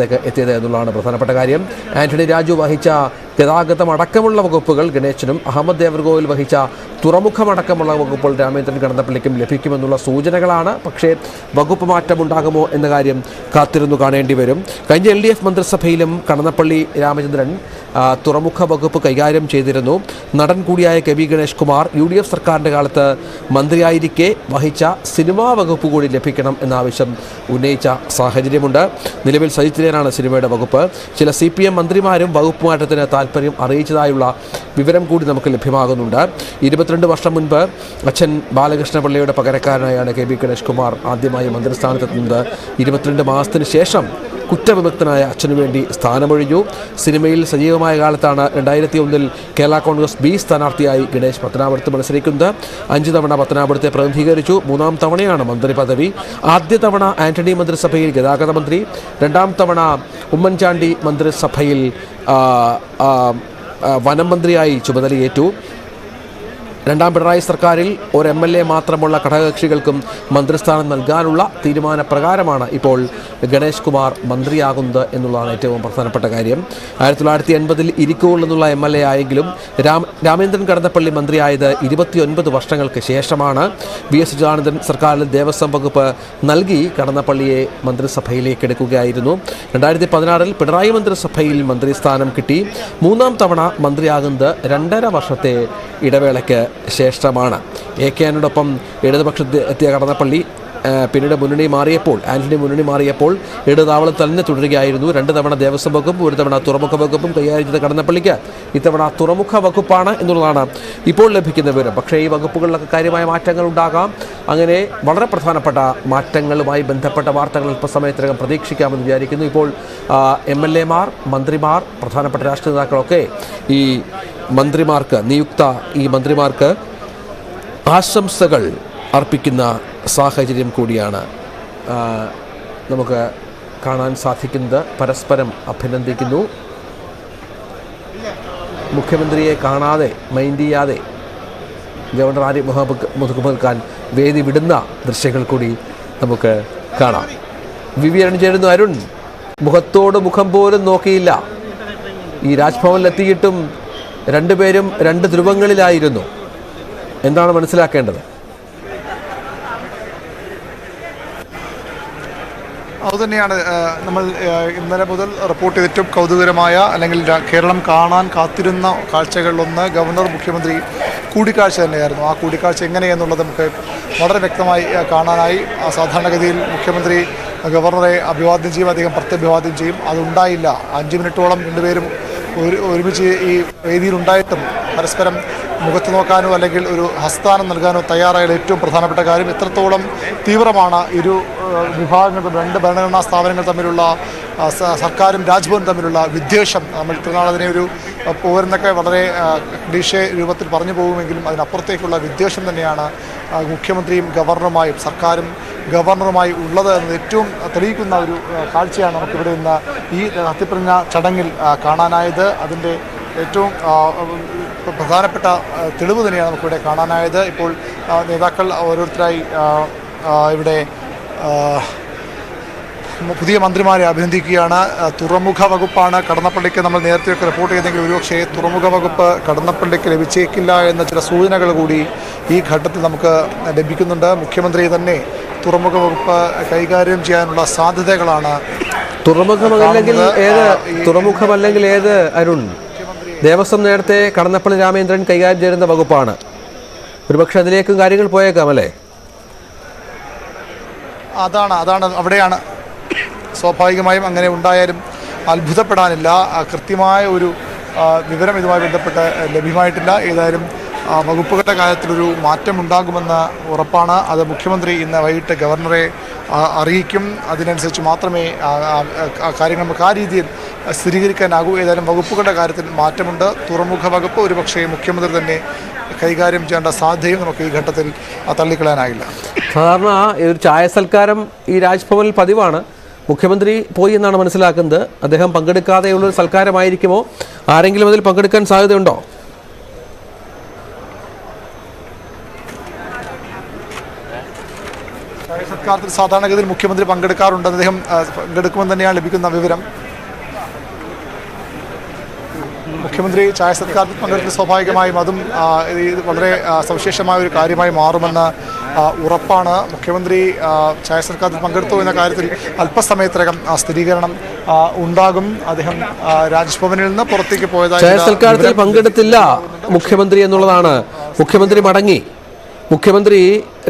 എത്തിയത് എന്നുള്ളതാണ് പ്രധാനപ്പെട്ട കാര്യം. ആന്റണി രാജു വഹിച്ച ഗതാഗതം അടക്കമുള്ള വകുപ്പുകൾ ഗണേശനും, അഹമ്മദ് ദേവർഗോവിൽ വഹിച്ച തുറമുഖമടക്കമുള്ള വകുപ്പുകൾ രാമേന്ദ്രൻ കടന്നപ്പള്ളിക്കും ലഭിക്കുമെന്നുള്ള സൂചനകളാണ്. പക്ഷേ വകുപ്പ് മാറ്റമുണ്ടാകുമോ എന്ന കാര്യം കാത്തിരുന്നു കാണേണ്ടി വരും. കഴിഞ്ഞ LDF മന്ത്രിസഭയിലും കടന്നപ്പള്ളി രാമചന്ദ്രൻ തുറമുഖ വകുപ്പ് കൈകാര്യം ചെയ്തിരുന്നു. നടൻ കൂടിയായ KV ഗണേഷ് കുമാർ UDF സർക്കാരിൻ്റെ കാലത്ത് മന്ത്രിയായിരിക്കെ വഹിച്ച സിനിമാ വകുപ്പ് കൂടി ലഭിക്കണം എന്ന ആവശ്യം ഉന്നയിച്ച സാഹചര്യമുണ്ട്. നിലവിൽ സജിത്തിലാണ് സിനിമയുടെ വകുപ്പ്. ചില CPM മന്ത്രിമാരും വകുപ്പ് മാറ്റത്തിന് താല്പര്യം അറിയിച്ചതായുള്ള വിവരം കൂടി നമുക്ക് ലഭ്യമാകുന്നുണ്ട്. 22 വർഷം മുൻപ് അച്ഛൻ ബാലകൃഷ്ണപിള്ളയുടെ പകരക്കാരനായാണ് KV ഗണേഷ് കുമാർ ആദ്യമായി മന്ത്രിസ്ഥാനത്തെത്തുന്നത്. 22 മാസത്തിന് ശേഷം കുറ്റവിമുക്തനായ അച്ഛനു വേണ്ടി സ്ഥാനമൊഴിഞ്ഞു. സിനിമയിൽ സജീവമായ കാലത്താണ് 2001 കേരള കോൺഗ്രസ് B സ്ഥാനാർത്ഥിയായി ഗണേഷ് പത്തനാപുരത്ത് മത്സരിക്കുന്നത്. 5 തവണ പത്തനാപുരത്തെ പ്രതിനിധീകരിച്ചു. 3-ാം തവണയാണ് മന്ത്രി പദവി. ആദ്യ തവണ ആന്റണി മന്ത്രിസഭയിൽ ഗതാഗത മന്ത്രി, 2-ാം തവണ ഉമ്മൻചാണ്ടി മന്ത്രിസഭയിൽ വനം മന്ത്രിയായി ചുമതലയേറ്റു. 2ാം പിണറായി സർക്കാരിൽ ഒരു MLA മാത്രമുള്ള ഘടകകക്ഷികൾക്കും മന്ത്രിസ്ഥാനം നൽകാനുള്ള തീരുമാനപ്രകാരമാണ് ഇപ്പോൾ ഗണേഷ് കുമാർ മന്ത്രിയാകുന്നത് എന്നുള്ളതാണ് ഏറ്റവും പ്രധാനപ്പെട്ട കാര്യം. 1980 ഇരിക്കൂറിൽ നിന്നുള്ള MLA ആയെങ്കിലും രാമേന്ദ്രൻ കടന്നപ്പള്ളി മന്ത്രിയായത് 29 വർഷങ്ങൾക്ക് ശേഷമാണ്. VS അച്യുതാനന്ദൻ സർക്കാരിൽ ദേവസ്വം വകുപ്പ് നൽകി കടന്നപ്പള്ളിയെ മന്ത്രിസഭയിലേക്ക് എടുക്കുകയായിരുന്നു. 2016 പിണറായി മന്ത്രിസഭയിൽ മന്ത്രിസ്ഥാനം കിട്ടി. 3ാം തവണ മന്ത്രിയാകുന്നത് 2.5 വർഷത്തെ ഇടവേളയ്ക്ക് ശേഷമാണ്. AK ആന്റണിയോടൊപ്പം ഇടതുപക്ഷത്ത് എത്തിയ കടന്നപ്പള്ളി പിന്നീട് ആന്റണി മുന്നണി മാറിയപ്പോൾ ഇടതാവളം തന്നെ തുടരുകയായിരുന്നു. 2 തവണ ദേവസ്വം വകുപ്പും 1 തവണ തുറമുഖ വകുപ്പും കൈകാര്യം ചെയ്ത കടന്നപ്പള്ളിക്ക് ഇത്തവണ തുറമുഖ വകുപ്പാണ് എന്നുള്ളതാണ് ഇപ്പോൾ ലഭിക്കുന്ന വിവരം. പക്ഷേ ഈ വകുപ്പുകളിലൊക്കെ കാര്യമായ മാറ്റങ്ങൾ ഉണ്ടാകാം. അങ്ങനെ വളരെ പ്രധാനപ്പെട്ട മാറ്റങ്ങളുമായി ബന്ധപ്പെട്ട വാർത്തകൾ അല്പസമയത്തിനകം പ്രതീക്ഷിക്കാമെന്ന് വിചാരിക്കുന്നു. ഇപ്പോൾ MLA മാർ, മന്ത്രിമാർ, പ്രധാനപ്പെട്ട രാഷ്ട്രീയ നേതാക്കളൊക്കെ ഈ മന്ത്രിമാർക്ക് ആശംസകൾ അർപ്പിക്കുന്ന സാഹചര്യം കൂടിയാണ് നമുക്ക് കാണാൻ സാധിക്കുന്നത്. പരസ്പരം അഭിനന്ദിക്കുന്നു. മുഖ്യമന്ത്രിയെ കാണാതെ, മൈൻഡ് ചെയ്യാതെ ഗവർണർ ആരിഫ് മുഹമ്മദ് ഖാൻ വേദി വിടുന്ന ദൃശ്യങ്ങൾ കൂടി നമുക്ക് കാണാം. വിവി ചേരുന്നു. അരുൺ, മുഖത്തോട് മുഖം പോലും നോക്കിയില്ല. ഈ രാജ്ഭവനിലെത്തിയിട്ടും രണ്ടുപേരും 2 ധ്രുവങ്ങളിലായിരുന്നു. എന്താണ് മനസ്സിലാക്കേണ്ടത്? അതുതന്നെയാണ് നമ്മൾ ഇന്നലെ മുതൽ റിപ്പോർട്ട് ചെയ്ത ഏറ്റവും കൗതുകരമായ, അല്ലെങ്കിൽ കേരളം കാണാൻ കാത്തിരുന്ന കാഴ്ചകളിലൊന്ന് ഗവർണർ മുഖ്യമന്ത്രി കൂടിക്കാഴ്ച തന്നെയായിരുന്നു. ആ കൂടിക്കാഴ്ച എങ്ങനെയെന്നുള്ളത് നമുക്ക് വളരെ വ്യക്തമായി കാണാനായി. സാധാരണഗതിയിൽ മുഖ്യമന്ത്രി ഗവർണറെ അഭിവാദ്യം ചെയ്യും, അദ്ദേഹം പ്രത്യഭിവാദ്യം ചെയ്യും. അതുണ്ടായില്ല. 5 മിനിറ്റോളം രണ്ടുപേരും ഒരുമിച്ച് ഈ വേദിയിലുണ്ടായിട്ടും പരസ്പരം മുഖത്ത് നോക്കാനോ അല്ലെങ്കിൽ ഒരു ഹസ്താനം നൽകാനോ തയ്യാറായ ഏറ്റവും പ്രധാനപ്പെട്ട കാര്യം എത്രത്തോളം തീവ്രമാണ് ഇരു വിഭാഗങ്ങളും, 2 ഭരണഘടനാ സ്ഥാപനങ്ങൾ തമ്മിലുള്ള, സർക്കാരും രാജ്ഭവനും തമ്മിലുള്ള വിദ്വേഷം. നമ്മൾ ഇത്രനാൾ അതിനെ ഒരു പോരെന്നൊക്കെ വളരെ ക്ലീഷേ രൂപത്തിൽ പറഞ്ഞു പോകുമെങ്കിലും അതിനപ്പുറത്തേക്കുള്ള വിദ്വേഷം തന്നെയാണ് മുഖ്യമന്ത്രിയും ഗവർണറുമായും സർക്കാരും ഗവർണറുമായി ഉള്ളത് എന്നത് ഏറ്റവും തെളിയിക്കുന്ന ഒരു കാഴ്ചയാണ് നമുക്കിവിടെ ഇന്ന് ഈ സത്യപ്രതിജ്ഞ ചടങ്ങിൽ കാണാനായത്. അതിൻ്റെ ഏറ്റവും പ്രധാനപ്പെട്ട തെളിവ് തന്നെയാണ് നമുക്കിവിടെ കാണാനായത്. ഇപ്പോൾ നേതാക്കൾ ഓരോരുത്തരായി ഇവിടെ പുതിയ മന്ത്രിമാരെ അഭിനന്ദിക്കുകയാണ്. തുറമുഖ വകുപ്പാണ് കടന്നപ്പള്ളിക്ക് നമ്മൾ നേരത്തെയൊക്കെ റിപ്പോർട്ട് ചെയ്തെങ്കിൽ ഒരുപക്ഷേ തുറമുഖ വകുപ്പ് കടന്നപ്പള്ളിക്ക് ലഭിച്ചേക്കില്ല എന്ന ചില സൂചനകൾ കൂടി ഈ ഘട്ടത്തിൽ നമുക്ക് ലഭിക്കുന്നുണ്ട്. മുഖ്യമന്ത്രി തന്നെ തുറമുഖ വകുപ്പ് കൈകാര്യം ചെയ്യാനുള്ള സാധ്യതകളാണ്. തുറമുഖമല്ലെങ്കിൽ ഏത് അരുൺ? ദേവസ്വം നേരത്തെ കടന്നപ്പള്ളി രാമേന്ദ്രൻ കൈകാര്യം ചെയ്യുന്ന വകുപ്പാണ്. ഒരുപക്ഷെ അതിലേക്കും കാര്യങ്ങൾ പോയേക്കാം അല്ലേ? അതാണ് അവിടെയാണ് സ്വാഭാവികമായും അങ്ങനെ ഉണ്ടായാലും അത്ഭുതപ്പെടാനില്ല. കൃത്യമായ ഒരു വിവരം ഇതുമായി ബന്ധപ്പെട്ട് ലഭ്യമായിട്ടില്ല. ഏതായാലും വകുപ്പുകളുടെ കാര്യത്തിലൊരു മാറ്റമുണ്ടാകുമെന്ന് ഉറപ്പാണ്. അത് മുഖ്യമന്ത്രി ഇന്ന് വൈകിട്ട് ഗവർണറെ അറിയിക്കും. അതിനനുസരിച്ച് മാത്രമേ കാര്യങ്ങൾ നമുക്ക് ആ രീതിയിൽ സ്ഥിരീകരിക്കാനാകൂ. ഏതായാലും വകുപ്പുകളുടെ കാര്യത്തിൽ മാറ്റമുണ്ട്. തുറമുഖ വകുപ്പ് ഒരുപക്ഷേ മുഖ്യമന്ത്രി തന്നെ കൈകാര്യം ചെയ്യേണ്ട സാധ്യതയും നമുക്ക് ഈ ഘട്ടത്തിൽ തള്ളിക്കളയാനാകില്ല. സാധാരണ ഒരു ചായ സൽക്കാരം ഈ രാജ്ഭവനിൽ പതിവാണ്. മുഖ്യമന്ത്രി പോയി എന്നാണ് മനസ്സിലാക്കുന്നത്. അദ്ദേഹം പങ്കെടുക്കാതെയുള്ളൊരു സൽക്കാരമായിരിക്കുമോ? ആരെങ്കിലും അതിൽ പങ്കെടുക്കാൻ സാധ്യതയുണ്ടോ? സത്കാരത്തിൽ സാധാരണഗതിയിൽ മുഖ്യമന്ത്രി പങ്കെടുക്കാറുണ്ട്. അദ്ദേഹം പങ്കെടുക്കുമെന്ന് തന്നെയാണ് ലഭിക്കുന്ന വിവരം. മുഖ്യമന്ത്രി ചായ സത്കാരത്തിൽ പങ്കെടുക്കുന്ന സ്വാഭാവികമായും അതും ഇത് വളരെ സവിശേഷമായ ഒരു കാര്യമായി മാറുമെന്ന് ഉറപ്പാണ്. മുഖ്യമന്ത്രി ചായ സത്കാരത്തിൽ പങ്കെടുത്തു എന്ന കാര്യത്തിൽ അല്പസമയത്തിനകം സ്ഥിരീകരണം ഉണ്ടാകും. അദ്ദേഹം രാജ്ഭവനിൽ നിന്ന് പുറത്തേക്ക് പോയതായി ചായ സത്കാരത്തിൽ പങ്കെടുത്തില്ല മുഖ്യമന്ത്രി എന്നുള്ളതാണ്. മുഖ്യമന്ത്രി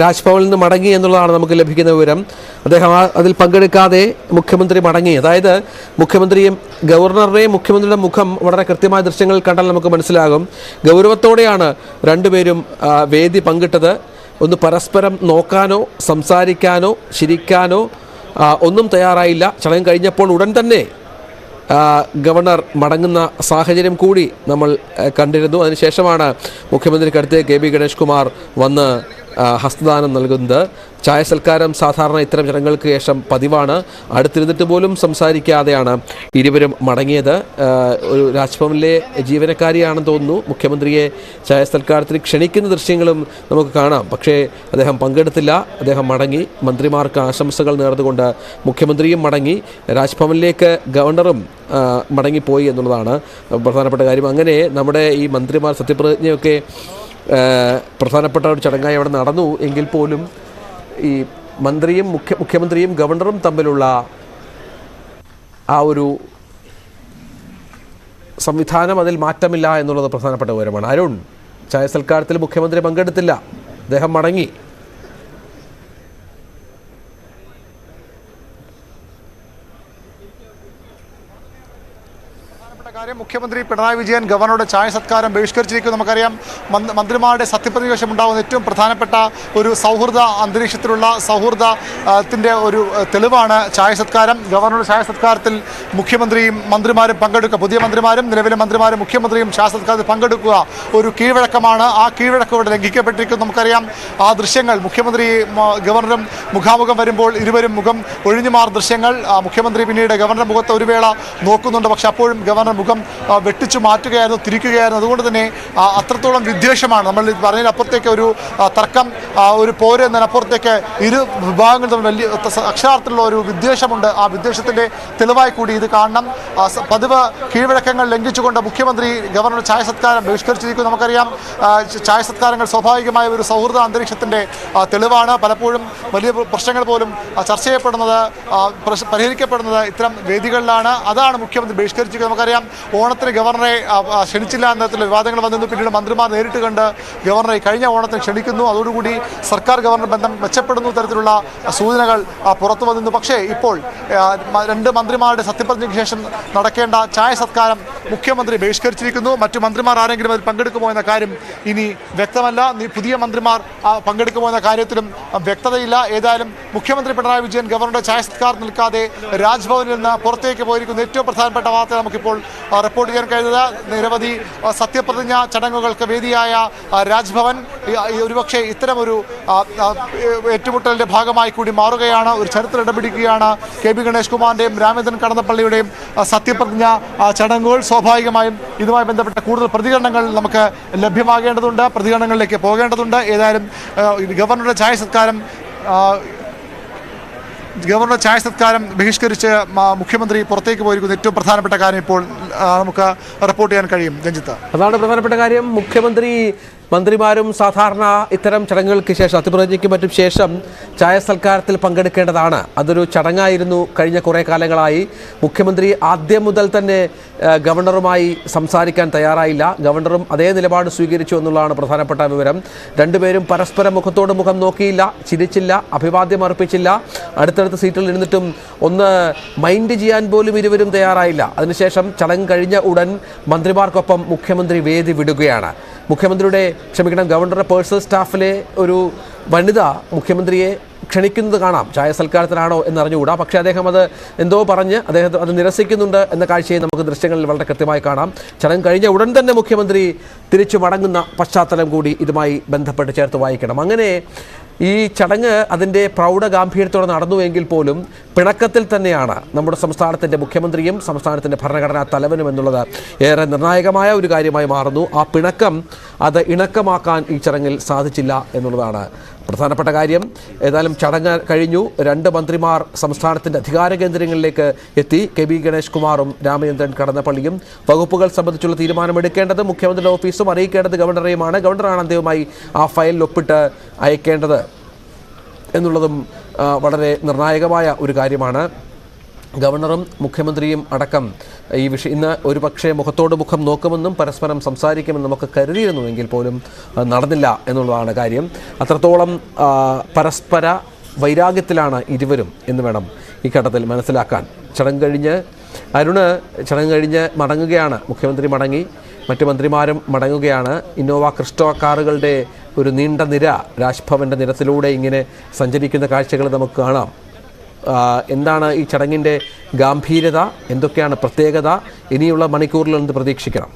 രാജ്ഭവനിൽ നിന്ന് മടങ്ങി എന്നുള്ളതാണ് നമുക്ക് ലഭിക്കുന്ന വിവരം. അദ്ദേഹം അതിൽ പങ്കെടുക്കാതെ മുഖ്യമന്ത്രി മടങ്ങി. അതായത് മുഖ്യമന്ത്രിയും ഗവർണറുടെയും മുഖ്യമന്ത്രിയുടെ മുഖം വളരെ കൃത്യമായ ദൃശ്യങ്ങൾ കണ്ടാൽ നമുക്ക് മനസ്സിലാകും. ഗൗരവത്തോടെയാണ് രണ്ടുപേരും വേദി പങ്കിട്ടത്. ഒന്ന് പരസ്പരം നോക്കാനോ സംസാരിക്കാനോ ചിരിക്കാനോ ഒന്നും തയ്യാറായില്ല. ചടങ്ങ് കഴിഞ്ഞപ്പോൾ ഉടൻ തന്നെ ഗവർണർ മടങ്ങുന്ന സാഹചര്യം കൂടി നമ്മൾ കണ്ടിരുന്നു. അതിനുശേഷമാണ് മുഖ്യമന്ത്രിക്കടുത്ത് കെ.ബി. ഗണേഷ് കുമാർ വന്ന് ഹസ്തദാനം നൽകുന്നത്. ചായ സൽക്കാരം സാധാരണ ഇത്തരം ചടങ്ങുകൾക്ക് ശേഷം പതിവാണ്. അടുത്തിരുന്നിട്ട് പോലും സംസാരിക്കാതെയാണ് ഇരുവരും മടങ്ങിയത്. ഒരു രാജ്ഭവനിലെ ജീവനക്കാരിയാണെന്ന് തോന്നുന്നു. മുഖ്യമന്ത്രിയെ ചായ സൽക്കാരത്തിന് ക്ഷണിക്കുന്ന ദൃശ്യങ്ങളും നമുക്ക് കാണാം. പക്ഷേ അദ്ദേഹം പങ്കെടുത്തില്ല. അദ്ദേഹം മടങ്ങി. മന്ത്രിമാർക്ക് ആശംസകൾ നേർന്നുകൊണ്ട് മുഖ്യമന്ത്രിയും മടങ്ങി. രാജ്ഭവനിലേക്ക് ഗവർണറും മടങ്ങിപ്പോയി എന്നുള്ളതാണ് പ്രധാനപ്പെട്ട കാര്യം. അങ്ങനെ നമ്മുടെ ഈ മന്ത്രിമാർ സത്യപ്രതിജ്ഞയൊക്കെ പ്രധാനപ്പെട്ട ഒരു ചടങ്ങായി അവിടെ നടന്നു എങ്കിൽ പോലും ഈ മുഖ്യമന്ത്രിയും ഗവർണറും തമ്മിലുള്ള ആ ഒരു സംവിധാനം, അതിൽ മാറ്റമില്ല എന്നുള്ളത് പ്രധാനപ്പെട്ട വിവരമാണ്. അരുൺ, ചായ സൽക്കാരത്തിൽ മുഖ്യമന്ത്രി പങ്കെടുത്തില്ല. അദ്ദേഹം മടങ്ങി. കാര്യം മുഖ്യമന്ത്രി പിണറായി വിജയൻ ഗവർണറുടെ ചായ സത്കാരം ബഹിഷ്കരിച്ചിരിക്കും. നമുക്കറിയാം മന്ത്രിമാരുടെ സത്യപ്രതിജ്ഞ ശേഷം ഉണ്ടാകുന്ന ഏറ്റവും പ്രധാനപ്പെട്ട ഒരു സൗഹൃദ അന്തരീക്ഷത്തിലുള്ള സൗഹൃദത്തിൻ്റെ ഒരു തെളിവാണ് ചായ സത്കാരം. ഗവർണറുടെ ചായ സത്കാരത്തിൽ മുഖ്യമന്ത്രിയും മന്ത്രിമാരും പങ്കെടുക്കുക, പുതിയ മന്ത്രിമാരും നിലവിലെ മന്ത്രിമാരും മുഖ്യമന്ത്രിയും ചായ സത്കാരത്തിൽ പങ്കെടുക്കുക ഒരു കീഴ്വഴക്കമാണ്. ആ കീഴ്വഴക്കം ഇവിടെ ലംഘിക്കപ്പെട്ടിരിക്കും. നമുക്കറിയാം ആ ദൃശ്യങ്ങൾ മുഖ്യമന്ത്രി ഗവർണറും മുഖാമുഖം വരുമ്പോൾ ഇരുവരും മുഖം ഒഴിഞ്ഞു മാറുന്ന ദൃശ്യങ്ങൾ മുഖ്യമന്ത്രി പിന്നീട് ഗവർണറുടെ മുഖത്ത് ഒരു വേള നോക്കുന്നുണ്ട്. പക്ഷെ അപ്പോഴും ഗവർണർ മുഖം വെട്ടിച്ചു മാറ്റുകയായിരുന്നു, തിരിക്കുകയായിരുന്നു. അതുകൊണ്ട് തന്നെ അത്രത്തോളം വിദ്വേഷമാണ്. നമ്മൾ പറഞ്ഞതിനപ്പുറത്തേക്ക് ഒരു തർക്കം, ഒരു പോര് എന്നതിനപ്പുറത്തേക്ക് ഇരു വിഭാഗങ്ങൾ തമ്മിൽ വലിയ അക്ഷരാർത്ഥത്തിലുള്ള ഒരു വിദ്വേഷമുണ്ട്. ആ വിദ്വേഷത്തിൻ്റെ തെളിവായി കൂടി ഇത് കാണണം. പതിവ് കീഴ്വഴക്കങ്ങൾ ലംഘിച്ചുകൊണ്ട് മുഖ്യമന്ത്രി ഗവർണർ ചായ സത്കാരം ബഹിഷ്കരിച്ചിരിക്കും. നമുക്കറിയാം ചായ സത്കാരങ്ങൾ സ്വാഭാവികമായ ഒരു സൗഹൃദ അന്തരീക്ഷത്തിൻ്റെ തെളിവാണ്. പലപ്പോഴും വലിയ പ്രശ്നങ്ങൾ പോലും ചർച്ച ചെയ്യപ്പെടുന്നത്, പരിഹരിക്കപ്പെടുന്നത് ഇത്തരം വേദികളിലാണ്. അതാണ് മുഖ്യമന്ത്രി ബഹിഷ്കരിച്ചിരിക്കുന്നത്. നമുക്കറിയാം ഓണത്തിന് ഗവർണറെ ക്ഷണിച്ചില്ല എന്ന തരത്തിലുള്ള വിവാദങ്ങൾ വന്നിരുന്നു. പിന്നീട് മന്ത്രിമാർ നേരിട്ട് കണ്ട് ഗവർണറെ കഴിഞ്ഞ ഓണത്തിന് ക്ഷണിക്കുന്നു. അതോടുകൂടി സർക്കാർ ഗവർണർ ബന്ധം മെച്ചപ്പെടുന്ന തരത്തിലുള്ള സൂചനകൾ പുറത്തു വന്നിരുന്നു. പക്ഷേ ഇപ്പോൾ രണ്ട് മന്ത്രിമാരുടെ സത്യപ്രതിജ്ഞയ്ക്ക് ശേഷം നടക്കേണ്ട ചായ സത്കാരം മുഖ്യമന്ത്രി ബഹിഷ്കരിച്ചിരിക്കുന്നു. മറ്റു മന്ത്രിമാർ ആരെങ്കിലും അതിൽ പങ്കെടുക്കുമോ എന്ന കാര്യം ഇനി വ്യക്തമല്ല. പുതിയ മന്ത്രിമാർ പങ്കെടുക്കുമോ എന്ന കാര്യത്തിലും വ്യക്തതയില്ല. ഏതായാലും മുഖ്യമന്ത്രി പിണറായി വിജയൻ ഗവർണറുടെ ചായ സത്കാരം നിൽക്കാതെ രാജ്ഭവനിൽ നിന്ന് പുറത്തേക്ക് പോയിരിക്കുന്ന ഏറ്റവും പ്രധാനപ്പെട്ട വാർത്ത നമുക്കിപ്പോൾ റിപ്പോർട്ട് ചെയ്യാൻ കഴിയുന്നത്. നിരവധി സത്യപ്രതിജ്ഞ ചടങ്ങുകൾക്ക് വേദിയായ രാജ്ഭവൻ ഒരുപക്ഷെ ഇത്തരമൊരു ഏറ്റുമുട്ടലിൻ്റെ ഭാഗമായി കൂടി മാറുകയാണ്. ഒരു ചരിത്രം ഇടപിടിക്കുകയാണ്. കെ.ബി. ഗണേഷ് കുമാറിൻ്റെയും രാമേന്ദ്രൻ കടന്നപ്പള്ളിയുടെയും സത്യപ്രതിജ്ഞ ചടങ്ങുകൾ. സ്വാഭാവികമായും ഇതുമായി ബന്ധപ്പെട്ട കൂടുതൽ പ്രതികരണങ്ങൾ നമുക്ക് ലഭ്യമാകേണ്ടതുണ്ട്, പ്രതികരണങ്ങളിലേക്ക് പോകേണ്ടതുണ്ട്. ഏതായാലും ഗവർണറുടെ ചായ സത്കാരം ബഹിഷ്കരിച്ച് മുഖ്യമന്ത്രി പുറത്തേക്ക് പോയിരിക്കുന്ന ഏറ്റവും പ്രധാനപ്പെട്ട കാര്യം ഇപ്പോൾ നമുക്ക് റിപ്പോർട്ട് ചെയ്യാൻ കഴിയും. രഞ്ജിത്ത്, അതാണ് പ്രധാനപ്പെട്ട കാര്യം. മന്ത്രിമാരും സാധാരണ ഇത്തരം ചടങ്ങുകൾക്ക് ശേഷം, സത്യപ്രതിജ്ഞയ്ക്ക് മറ്റും ശേഷം ചായ സൽക്കാരത്തിൽ പങ്കെടുക്കേണ്ടതാണ്. അതൊരു ചടങ്ങായിരുന്നു കഴിഞ്ഞ കുറേ കാലങ്ങളായി. മുഖ്യമന്ത്രി ആദ്യം മുതൽ തന്നെ ഗവർണറുമായി സംസാരിക്കാൻ തയ്യാറായില്ല. ഗവർണറും അതേ നിലപാട് സ്വീകരിച്ചു എന്നുള്ളതാണ് പ്രധാനപ്പെട്ട വിവരം. രണ്ടുപേരും പരസ്പരം മുഖത്തോട് മുഖം നോക്കിയില്ല, ചിരിച്ചില്ല, അഭിവാദ്യം അർപ്പിച്ചില്ല. അടുത്തടുത്ത സീറ്റിൽ ഇരുന്നിട്ടും ഒന്ന് മൈൻഡ് ചെയ്യാൻ പോലും ഇരുവരും തയ്യാറായില്ല. അതിനുശേഷം ചടങ്ങ് കഴിഞ്ഞ ഉടൻ മന്ത്രിമാർക്കൊപ്പം മുഖ്യമന്ത്രി വേദി വിടുകയാണ്. ഗവർണറുടെ പേഴ്സണൽ സ്റ്റാഫിലെ ഒരു വനിത മുഖ്യമന്ത്രിയെ ക്ഷണിക്കുന്നത് കാണാം. ചായ സൽക്കാരത്തിനാണോ എന്നറിഞ്ഞുകൂടാ. പക്ഷേ അദ്ദേഹം അത് എന്തോ പറഞ്ഞ് അദ്ദേഹം അത് നിരസിക്കുന്നുണ്ട് എന്ന കാഴ്ചയെ നമുക്ക് ദൃശ്യങ്ങളിൽ വളരെ കൃത്യമായി കാണാം. ചടങ്ങ് കഴിഞ്ഞ ഉടൻ തന്നെ മുഖ്യമന്ത്രി തിരിച്ചു മടങ്ങുന്ന പശ്ചാത്തലം കൂടി ഇതുമായി ബന്ധപ്പെട്ട് ചേർത്ത് വായിക്കണം. അങ്ങനെ ഈ ചടങ്ങ് അതിൻ്റെ പ്രൗഢഗാംഭീര്യത്തോടെ നടന്നുവെങ്കിൽ പോലും പിണക്കത്തിൽ തന്നെയാണ് നമ്മുടെ സംസ്ഥാനത്തിൻ്റെ മുഖ്യമന്ത്രിയും സംസ്ഥാനത്തിൻ്റെ ഭരണഘടനാ തലവനും എന്നുള്ളത് ഏറെ നിർണായകമായ ഒരു കാര്യമായി മാറുന്നു. ആ പിണക്കം അത് ഇണക്കമാക്കാൻ ഈ ചടങ്ങിൽ സാധിച്ചില്ല എന്നുള്ളതാണ് പ്രധാനപ്പെട്ട കാര്യം ഏതായാലും ചടങ്ങ് കഴിഞ്ഞു. 2 മന്ത്രിമാർ സംസ്ഥാനത്തിൻ്റെ അധികാര കേന്ദ്രങ്ങളിലേക്ക് എത്തി. കെ ബി ഗണേഷ് കുമാറും രാമചന്ദ്രൻ കടന്നപ്പള്ളിയും. വകുപ്പുകൾ സംബന്ധിച്ചുള്ള തീരുമാനമെടുക്കേണ്ടത് മുഖ്യമന്ത്രിയുടെ ഓഫീസും അറിയിക്കേണ്ടത് ഗവർണറെയുമാണ്. ഗവർണറാണ് അന്തിമമായി ആ ഫയലിൽ ഒപ്പിട്ട് അയക്കേണ്ടത് എന്നുള്ളതും വളരെ നിർണായകമായ ഒരു കാര്യമാണ്. ഗവർണറും മുഖ്യമന്ത്രിയും അടക്കം ഈ വിഷയം ഇന്ന് ഒരു പക്ഷേ മുഖത്തോട് മുഖം നോക്കുമെന്നും പരസ്പരം സംസാരിക്കുമെന്നും ഒക്കെ കരുതിയിരുന്നുവെങ്കിൽ പോലും നടന്നില്ല എന്നുള്ളതാണ് കാര്യം. അത്രത്തോളം പരസ്പര വൈരാഗ്യത്തിലാണ് ഇരുവരും എന്ന് വേണം ഈ ഘട്ടത്തിൽ മനസ്സിലാക്കാൻ. ചടങ്ങ് കഴിഞ്ഞ് മടങ്ങുകയാണ്. മുഖ്യമന്ത്രി മടങ്ങി, മറ്റു മന്ത്രിമാരും മടങ്ങുകയാണ്. ഇന്നോവ ക്രിസ്റ്റോ കാറുകളുടെ ഒരു നീണ്ട നിര രാജ്ഭവൻ്റെ നിരത്തിലൂടെ ഇങ്ങനെ സഞ്ചരിക്കുന്ന കാഴ്ചകൾ നമുക്ക് കാണാം. എന്താണ് ഈ ചടങ്ങിൻ്റെ ഗാംഭീര്യത, എന്തൊക്കെയാണ് പ്രത്യേകത, ഇനിയുള്ള മണിക്കൂറിൽ എന്ത് പ്രതീക്ഷിക്കണം?